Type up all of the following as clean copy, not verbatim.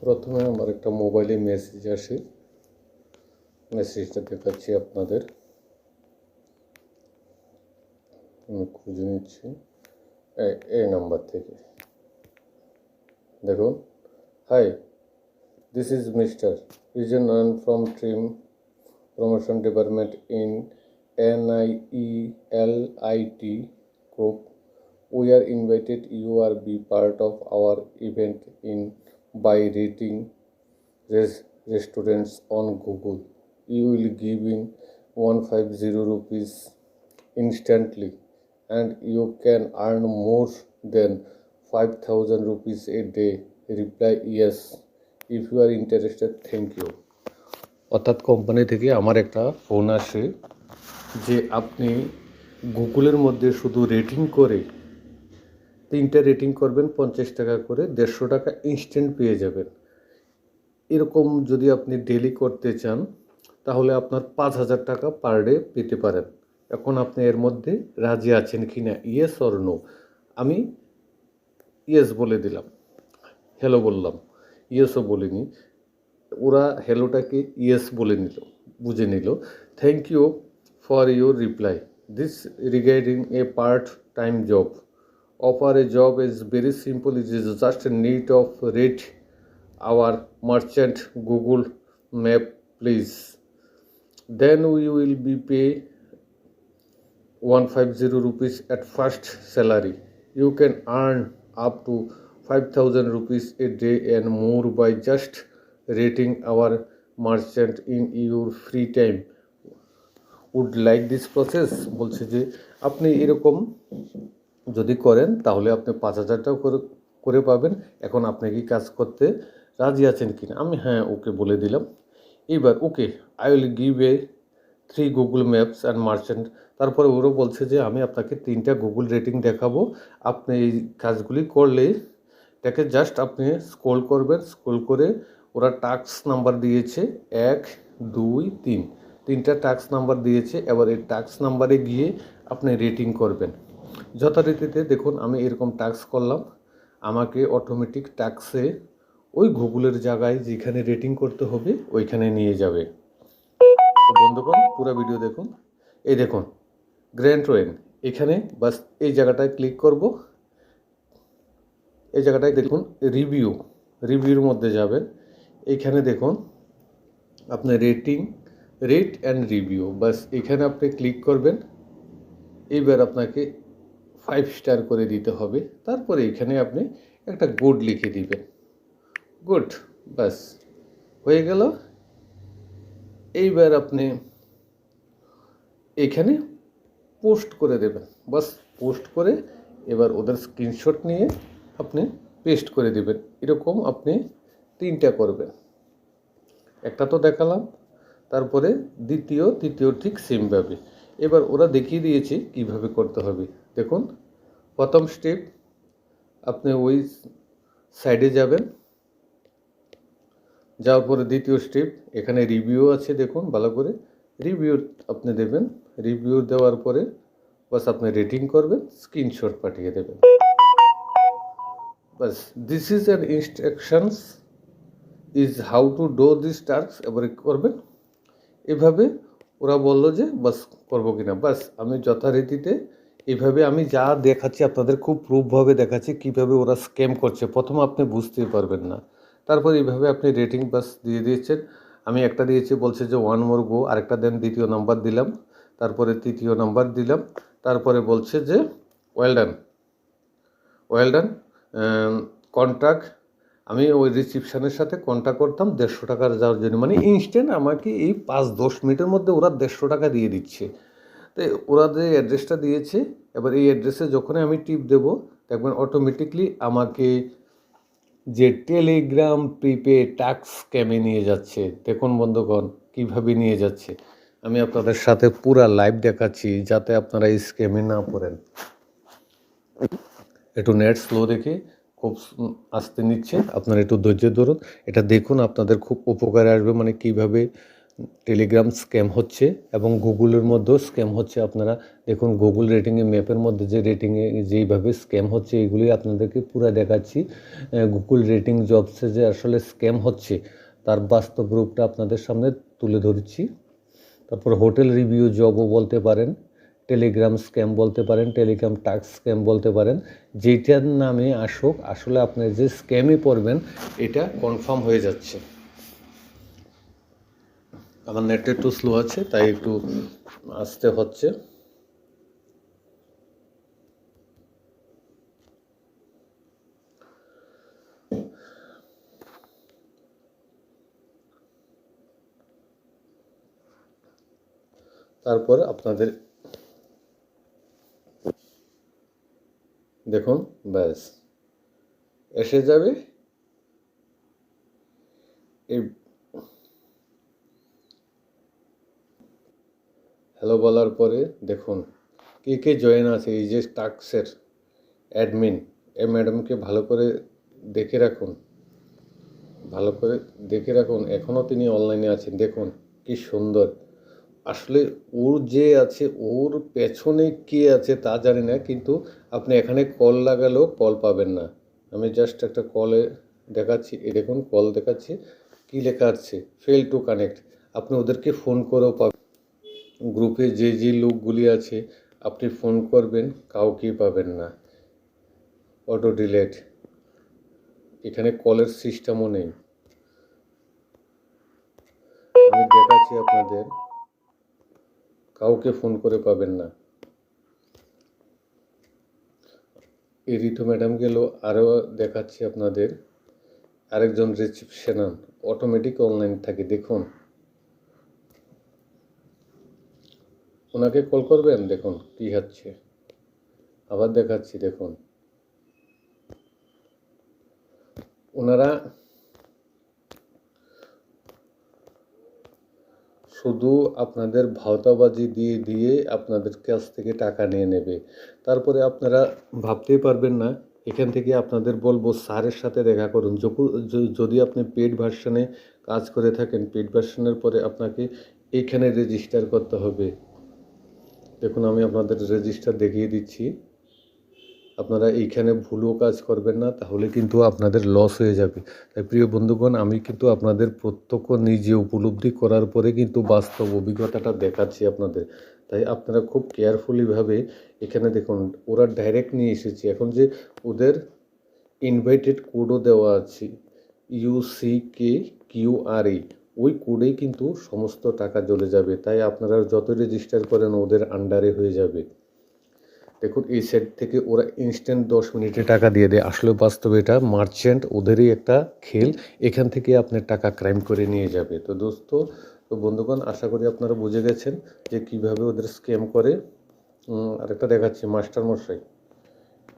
প্রথমে আমার একটা মোবাইলে মেসেজ আসে, মেসেজটা দেখাচ্ছি আপনাদের। আমি খুঁজে নিচ্ছি এই নাম্বার থেকে। দেখুন, হাই, দিস ইজ মিস্টার রিজন from trim promotion department in NIELIT group. We are invited you are be part of our event in by rating restaurants on Google. You will give in 150 rupees instantly and you can earn more than 5000 rupees a day. Reply yes if you are interested. Thank you. অর্থাৎ company থেকে আমার একটা phone আসে যে আপনি গুগলের মধ্যে শুধু রেটিং করে 3টা রেটিং করবেন 50 টাকা করে, 150 টাকা ইনস্ট্যান্ট পেয়ে যাবেন। এরকম যদি আপনি ডেলি করতে চান তাহলে আপনার 5000 টাকা পার ডে পেতে পারেন। এখন আপনি এর মধ্যে রাজি আছেন কি না, ইয়েস অর নো? আমি ইয়েস বলে দিলাম, হ্যালো বললাম, ইয়েসও বলিনি। ওরা হ্যালোটাকে ইয়েস বলে নিল, বুঝে নিল। Thank you for your reply, this regarding a part time job. Offer a job is very simple. It is just a need of rate our merchant Google Map, please. Then we will be pay 150 rupees at first salary. You can earn up to 5000 rupees a day and more by just rating our merchant in your free time. Would like this process? বলছে যে আপনি এরকম যদি করেন তাহলে আপনি 5000 টাকা করে পাবেন। এখন আপনি কি কাজ করতে রাজি আছেন কি না? আমি হ্যাঁ ওকে বলে দিলাম। এইবার okay, I will give a 3 Google Maps and merchant. তারপরে ওরও বলছে যে আমি আপনাকে 3টা গুগল রেটিং দেখাবো। আপনি এই কাজগুলি করলে এটাকে জাস্ট আপনি স্ক্রল করবেন, স্ক্রল করে ওরা টাস্ক নাম্বার দিয়েছে 1 2 3, 3টা টাস্ক নাম্বার দিয়েছে। এবার এই টাস্ক নাম্বারে গিয়ে আপনি রেটিং করবেন যথারীতিতে। দেখুন আমি এরকম টাস্ক করলাম, আমাকে অটোমেটিক টাস্কে ওই গুগলের জায়গায় যেখানে রেটিং করতে হবে ওইখানে নিয়ে যাবে। তো বন্ধুগণ পুরো ভিডিও দেখুন। এই দেখুন গ্র্যান্ড ওয়েন, এখানে বাস এই জায়গাটায় ক্লিক করব। এই জায়গাটায় দেখুন রিভিউর মধ্যে যাবেন। এইখানে দেখুন আপনার রেট অ্যান্ড রিভিউ, বাস এখানে আপনি ক্লিক করবেন। এইবার আপনাকে 5 স্টার করে দিতে হবে। তারপরে এখানে আপনি একটা গুড লিখে দিবেন, গুড, বাস হয়ে গেল। এইবার আপনি এখানে পোস্ট করে দেবেন, বাস পোস্ট করে এবার ওদের স্ক্রিনশট নিয়ে আপনি পেস্ট করে দেবেন। এরকম আপনি 3টা করবেন। একটা তো দেখালাম, তারপরে দ্বিতীয় তৃতীয় ঠিক সেমভাবে। এবার ওরা দেখিয়ে দিয়েছে কিভাবে করতে হবে। দেখুন প্রথম স্টেপ, আপনি ওই সাইডে যাবেন, যাওয়ার পরে দ্বিতীয় স্টেপ, এখানে রিভিউ আছে দেখুন ভালো করে, রিভিউ আপনি দেবেন। রিভিউ দেওয়ার পরে বাস আপনি রেটিং করবেন, স্ক্রিনশট পাঠিয়ে দেবেন। বাস this is an instructions is how to do this task. এবারে করবেন এভাবে। ওরা বললো যে বাস করবো কিনা, বাস আমি যথারীতিতে এইভাবে আমি যা দেখাচ্ছি আপনাদের খুব প্রুফভাবে দেখাচ্ছি কীভাবে ওরা স্ক্যাম করছে। প্রথম আপনি বুঝতেই পারবেন না, তারপর এইভাবে আপনি রেটিং বাস দিয়ে দিয়েছেন। আমি একটা দিয়েছি, বলছে যে 1 more go, আরেকটা দেন, দ্বিতীয় নাম্বার দিলাম, তারপরে তৃতীয় নাম্বার দিলাম, তারপরে বলছে যে ওয়েল ডান কন্ট্যাক্ট। আমি ওই রিসিপশনের সাথে কন্ট্যাক্ট করতাম 150 টাকার যাওয়ার জন্য, মানে ইনস্ট্যান্ট আমাকে এই 5-10 মিনিটের মধ্যে ওরা 150 টাকা দিয়ে দিচ্ছে। তো ওরা যে অ্যাড্রেসটা দিয়েছে, এবার এই অ্যাড্রেসে যখনই আমি টিপ দেবো দেখবেন অটোমেটিকলি আমাকে যে টেলিগ্রাম প্রিপে টাস্ক স্ক্যামে নিয়ে যাচ্ছে। দেখুন বন্ধুগণ কীভাবে নিয়ে যাচ্ছে, আমি আপনাদের সাথে পুরা লাইভ দেখাচ্ছি যাতে আপনারা এই স্ক্যামে না পড়েন। একটু নেট স্লো দেখে খুব আস্তে নিচ্ছে, আপনারা একটু ধৈর্য ধরুন। এটা দেখুন আপনাদের খুব উপকারে আসবে, মানে কীভাবে টেলিগ্রাম স্ক্যাম হচ্ছে এবং গুগলের মধ্যেও স্ক্যাম হচ্ছে। আপনারা দেখুন গুগল রেটিংয়ে ম্যাপের মধ্যে যে রেটিংয়ে যেইভাবে স্ক্যাম হচ্ছে এগুলি আপনাদেরকে পুরো দেখাচ্ছি। গুগল রেটিং জবসে যে আসলে স্ক্যাম হচ্ছে তার বাস্তব রূপটা আপনাদের সামনে তুলে ধরছি। তারপর হোটেল রিভিউ জবও বলতে পারেন, টেলিগ্রাম স্ক্যাম বলতে পারেন, টেলিগ্রাম টাস্ক স্ক্যাম বলতে পারেন। যেটার নামে আসুক আসলে আপনি যে স্ক্যামে পড়বেন এটা কনফার্ম হয়ে যাচ্ছে। আমার নেট একটু স্লো আছে তাই একটু আসতে হচ্ছে। তারপর আপনাদের দেখুন ব্যাস এসে যাবে। এই হ্যালো বলার পরে দেখুন কে কে জয়েন আছে। এই যে টাস্কের অ্যাডমিন এই ম্যাডামকে ভালো করে দেখে রাখুন, ভালো করে দেখে রাখুন। এখনও তিনি অনলাইনে আছেন। দেখুন কি সুন্দর। আসলে ওর যে আছে ওর পেছনে কে আছে তা জানি না, কিন্তু আপনি এখানে কল লাগালেও কল পাবেন না। আমি জাস্ট একটা কলে দেখাচ্ছি, এই দেখুন কল দেখাচ্ছি, কি লেখা আছে ফেল টু কানেক্ট। আপনি ওদেরকে ফোন করেও পাবেন। গ্রুপে যে যে লোকগুলি আছে আপনি ফোন করবেন কাউকেই পাবেন না। অটো ডিলেট, এখানে কলের সিস্টেমও নেই। আমি দেখাচ্ছি আপনাদের, কাউকে ফোন করে পাবেন না। এই ঋতু ম্যাডাম গেল। আরও দেখাচ্ছি আপনাদের আরেকজন রিসেপশনার অটোমেটিক অনলাইন থাকে। দেখুন ওনাকে কল করবেন, দেখুন কী হচ্ছে। আবার দেখাচ্ছি দেখুন ওনারা শুধু আপনাদের ভাওতাবাজি দিয়ে দিয়ে আপনাদের কাছ থেকে টাকা নিয়ে নেবে। তারপরে আপনারা ভাবতেই পারবেন না, এখান থেকে আপনাদের বলবো স্যারের সাথে দেখা করুন। যদি আপনি পেড ভার্সনে কাজ করে থাকেন, পেড ভার্সনের পরে আপনাকে এইখানে রেজিস্টার করতে হবে। দেখুন আমি আপনাদের রেজিস্টার দেখিয়ে দিচ্ছি। আপনারা এইখানে ভুলও কাজ করবেন না, তাহলে কিন্তু আপনাদের লস হয়ে যাবে। তাই প্রিয় বন্ধুগণ, আমি কিন্তু আপনাদের প্রত্যক্ষ নিজে উপলব্ধি করার পরে কিন্তু বাস্তব অভিজ্ঞতাটা দেখাচ্ছি আপনাদের। তাই আপনারা খুব কেয়ারফুলিভাবে এখানে দেখুন ওরা ডাইরেক্ট নিয়ে এসেছে। এখন যে ওদের ইনভাইটেড কোডও দেওয়া আছে UCKQRE, ওই কোডেই কিন্তু সমস্ত টাকা চলে যাবে। তাই আপনারা যত রেজিস্টার করেন ওদের আন্ডারে হয়ে যাবে। দেখুন এই সাইট থেকে ওরা ইনস্ট্যান্ট 10 মিনিটে টাকা দিয়ে দেয়। আসলে বাস্তবে এটা মার্চেন্ট ওদেরই একটা খেল। এখান থেকে আপনার টাকা ক্রাইম করে নিয়ে যাবে। তো বন্ধুগণ, আশা করি আপনারা বুঝে গেছেন যে কিভাবে ওদের স্ক্যাম করে। আরেকটা দেখাচ্ছি মাস্টার মশাই।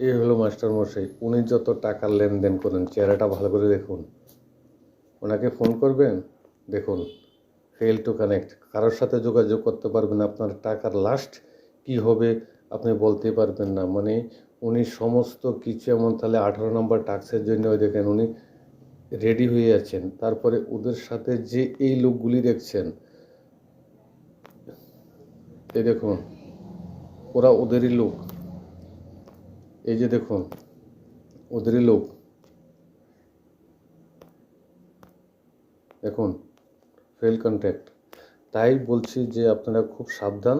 এই হলো মাস্টার মশাই। উনি যত টাকার লেনদেন করেন চেহারাটা ভালো করে দেখুন। ওনাকে ফোন করবেন, দেখুন ফেল টু কানেক্ট। কারোর সাথে যোগাযোগ করতে পারবেন, আপনার টাকার লাস্ট কি হবে আপনি বলতে পারবেন না। মানে উনি সমস্ত কিছু এমন, তাহলে 18 নম্বর টাস্কের জন্য ওই দেখেন উনি রেডি হয়ে আছেন। তারপরে ওদের সাথে যে এই লোকগুলি দেখছেন, এই দেখুন ওরা ওদেরই লোক। এই যে দেখুন ওদেরই লোক, দেখুন ফেল কন্ট্যাক্ট। তাই বলছি যে আপনারা খুব সাবধান।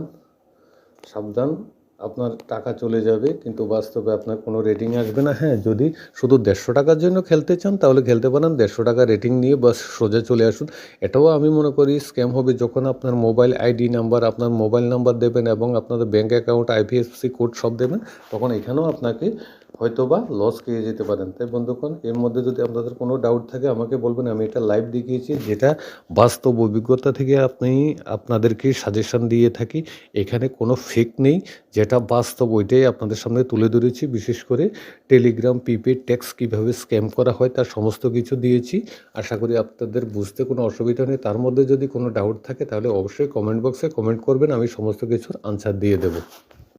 আপনার টাকা চলে যাবে কিন্তু বাস্তবে আপনার কোনো রেটিং আসবে না। হ্যাঁ, যদি শুধু 150 টাকার জন্য খেলতে চান তাহলে খেলতে পারেন। 150 টাকা রেটিং নিয়ে বাস সোজা চলে আসুন। এটাও আমি মনে করি স্ক্যাম হবে যখন আপনার মোবাইল আইডি নাম্বার, আপনার মোবাইল নাম্বার দেবেন এবং আপনাদের ব্যাঙ্ক অ্যাকাউন্ট IFSC কোড সব দেবেন, তখন এখানেও আপনাকে হয়তোবা লস খেয়ে যেতে পারেন। তাই বন্ধুগণ, এর মধ্যে যদি আপনাদের কোনো ডাউট থাকে আমাকে বলবেন। আমি এটা লাইভ দেখিয়েছি, যেটা বাস্তব অভিজ্ঞতা থেকে আপনাদেরকে সাজেশন দিয়ে থাকি। এখানে কোনো ফেক নেই, যেটা বাস্তব ওইটাই আপনাদের সামনে তুলে ধরেছি। বিশেষ করে টেলিগ্রাম প্রিপেড ট্যাক্স কীভাবে স্ক্যাম করা হয় তার সমস্ত কিছু দিয়েছি। আশা করি আপনাদের বুঝতে কোনো অসুবিধা নেই। তার মধ্যে যদি কোনো ডাউট থাকে তাহলে অবশ্যই কমেন্ট বক্সে কমেন্ট করবেন, আমি সমস্ত কিছুর আনসার দিয়ে দেবো।